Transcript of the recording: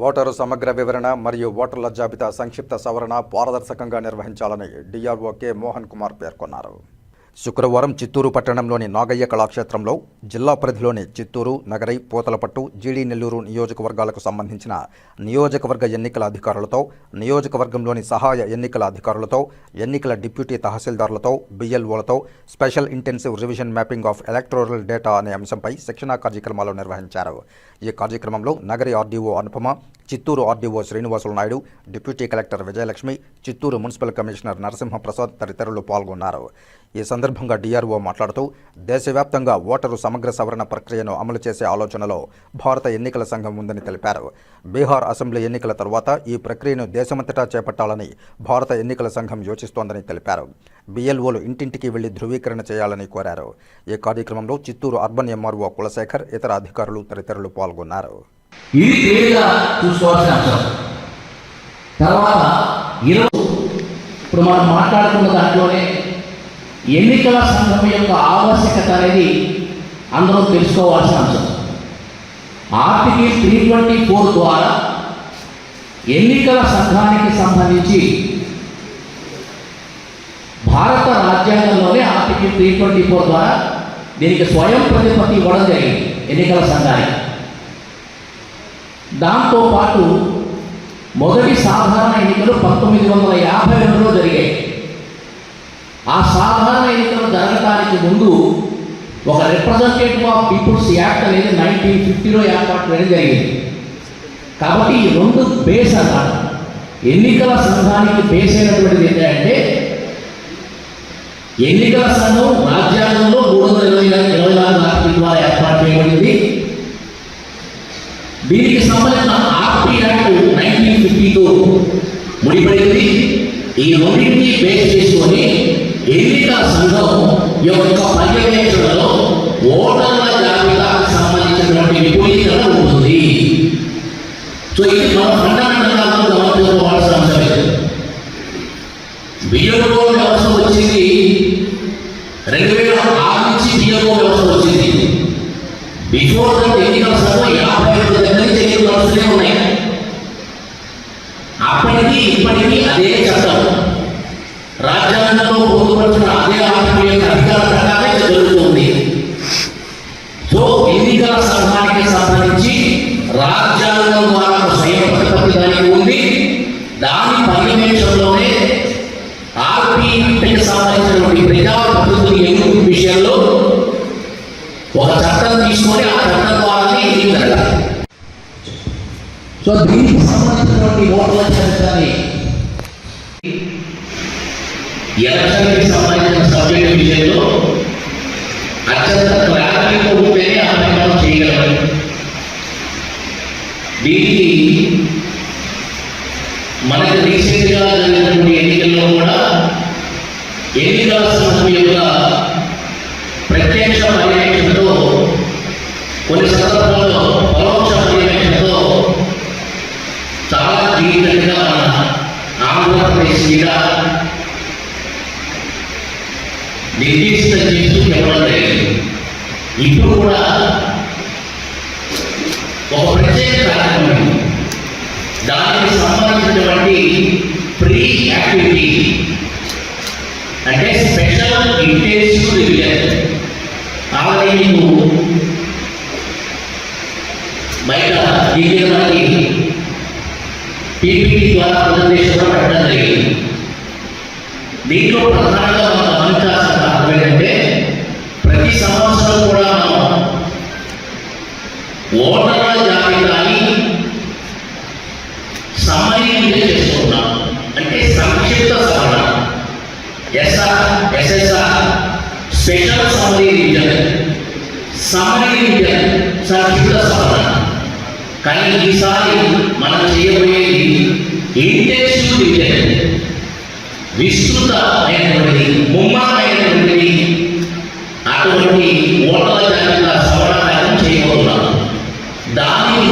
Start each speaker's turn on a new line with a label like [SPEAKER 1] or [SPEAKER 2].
[SPEAKER 1] Voter సమగ్ర వివరణ మరియు ఓటర్ల జాబితా సంక్షిప్త సవరణ పారదర్శకంగా నిర్వహించాలని డిఆర్ఓ కె మోహన్ కుమార్ పేర్కొన్నారు. శుక్రవారం చిత్తూరు పట్టణంలోని నాగయ్య కళాక్షేత్రంలో జిల్లా పరిధిలోని చిత్తూరు, నగరి, పూతలపట్టు, జీడీ నెల్లూరు నియోజకవర్గాలకు సంబంధించిన నియోజకవర్గ ఎన్నికల అధికారులతో, నియోజకవర్గంలోని సహాయ ఎన్నికల అధికారులతో, ఎన్నికల డిప్యూటీ తహసీల్దార్లతో, బిఎల్ఓలతో special intensive revision mapping of electoral data అనే అంశంపై శిక్షణా కార్యక్రమాలు నిర్వహించారు. ఈ కార్యక్రమంలో Nagari RDO Anupama, Chittoor RDO Srinivasulu Naidu, deputy collector Vijayalakshmi, Chittoor municipal commissioner Narasimhaprasad తదితరులు పాల్గొన్నారు. ఈ సందర్భంగా డిఆర్ఓ మాట్లాడుతూ, దేశవ్యాప్తంగా ఓటరు సమగ్ర సవరణ ప్రక్రియను అమలు చేసే ఆలోచనలో భారత ఎన్నికల సంఘం ఉందని తెలిపారు. బీహార్ అసెంబ్లీ ఎన్నికల తర్వాత ఈ ప్రక్రియను దేశమంతటా చేపట్టాలని భారత ఎన్నికల సంఘం యోచిస్తోందని తెలిపారు. బిఎల్ఓలు ఇంటింటికి వెళ్లి ధృవీకరణ చేయాలని కోరారు. ఈ కార్యక్రమంలో చిత్తూరు అర్బన్ ఎంఆర్ఓ కులశేఖర్, ఇతర అధికారులు తదితరులు పాల్గొన్నారు.
[SPEAKER 2] ఇది క్లియర్గా చూసుకోవాల్సిన అంశం. తర్వాత ఇప్పుడు మనం మాట్లాడుకున్న దాంట్లోనే ఎన్నికల సంఘం యొక్క ఆవశ్యకత అనేది అందరూ తెలుసుకోవాల్సిన అంశం. ఆర్టికల్ 324 ద్వారా ఎన్నికల సంఘానికి సంబంధించి భారత రాజ్యాంగంలోనే ఆర్టికల్ 324 ద్వారా దీనికి స్వయం ప్రతిపత్తి ఇవ్వడం జరిగింది ఎన్నికల సంఘానికి. దాంతోపాటు మొదటి సాధారణ ఎన్నికలు 1952లో జరిగాయి. ఆ సాధారణ ఎన్నికలు జరగడానికి ముందు ఒక రిప్రజెంటేటివ్ ఆఫ్ పీపుల్స్ యాక్ట్ అనేది 1950లో ఏర్పాటు చేయడం జరిగింది. కాబట్టి ఈ రెండు బేస్ అన్నమాట. ఎన్నికల సంఘానికి బేస్ అయినటువంటిది ఏంటంటే ఎన్నికల సంఘం రాజ్యాంగంలో 324 ఆర్టికల్ ద్వారా ఏర్పాటు చేయబడింది. దీనికి సంబంధించిన ఆర్పీ యాక్ట్ 1950తో ముడిపడింది. ఈ రెండింటిని బేస్ చేసుకొని ఎన్నికల సంఘం యొక్క పర్యవేక్షణలో ఓటర్ల జాబితాకు సంబంధించినటువంటి విపులీకరణ ఉంటుంది. సో ఇది మన ఫండమెంటల్గా గమనించుకోవాల్సిన అంశమే. బిఎల్ఓ వ్యవస్థ వచ్చింది 2006 నుంచి బిఎల్ఓ వ్యవస్థ వచ్చింది. బిఫోర్ దట్ ఎన్నికల సంఘం 55 దగ్గర నుంచి ఎన్నికలు వస్తూనే ఉన్నాయి. అప్పటికి ఇప్పటికీ అదే చట్టం, రాజ్యాంగంలో పొందుపరిచిన అదే ఆర్టికల్ యొక్క అధికార ప్రకారమే జరుగుతుంది. సో ఎన్నికల సంఘానికి సంబంధించి రాజ్యాంగం ద్వారా స్వయం ప్రతిపత్తి దానికి ఉంది. దాని పర్యవేక్షణలోనే ఆర్పీ యాక్ట్కి సంబంధించినటువంటి ప్రజాప్రతినిధుల ఎన్నికల విషయంలో ఒక చట్టం తీసుకొని ఆ చట్టం ద్వారానే ఎన్నిక జరగాలి. సో దీనికి సంబంధించినటువంటి ఓట్ల చరిత్రని ఎలక్షన్కి సంబంధించిన సబ్జెక్టు విషయంలో అత్యంత క్లారిటీతో ఉంటేనే అర్థం చేయగలరు. దీనికి మనకి రీసెంట్గా జరిగినటువంటి ఎన్నికల్లో కూడా ఎన్నికల సంఘం యొక్క ప్రత్యక్ష పర్యవేక్షణతో, కొన్ని సందర్భాల్లో పరోక్ష పర్యవేక్షణతో చాలా క్లియర్గా ఆంధ్రప్రదేశ్ మీద నిర్దేశితం చేస్తూ చెప్పడం జరిగింది. ఇప్పుడు కూడా ఒక ప్రత్యేక కార్యక్రమం, దానికి సంబంధించినటువంటి ప్రీ యాక్టివిటీ అంటే స్పెషల్ ఇంటెన్సివ్ రివిజన్ ఆల్రెడీ మీకు బయట దీని మనకి పీపీటీ ద్వారా ప్రజెంటేషన్ కూడా పెట్టడం జరిగింది. దీంట్లో ప్రధానంగా మనం గమనించాల్సిన అర్థం ఏంటంటే ప్రతి సంవత్సరం కూడా మనం ఓటర్ల జాబితాని సమన్వయం చేసుకుంటున్నాం. అంటే సంక్షిప్త సవరణ, SSR special summary revision, summary revision, సంక్షిప్త సవరణ. కానీ ఈసారి మనం చేయబోయేది ఇంటెన్సివ్ రివిజన్, విస్తృత అయినటువంటి ముమ్మరమైనటువంటి అటువంటి ఓటర్ల జాబితా సవరణ చేయబోతున్నాం. దానికి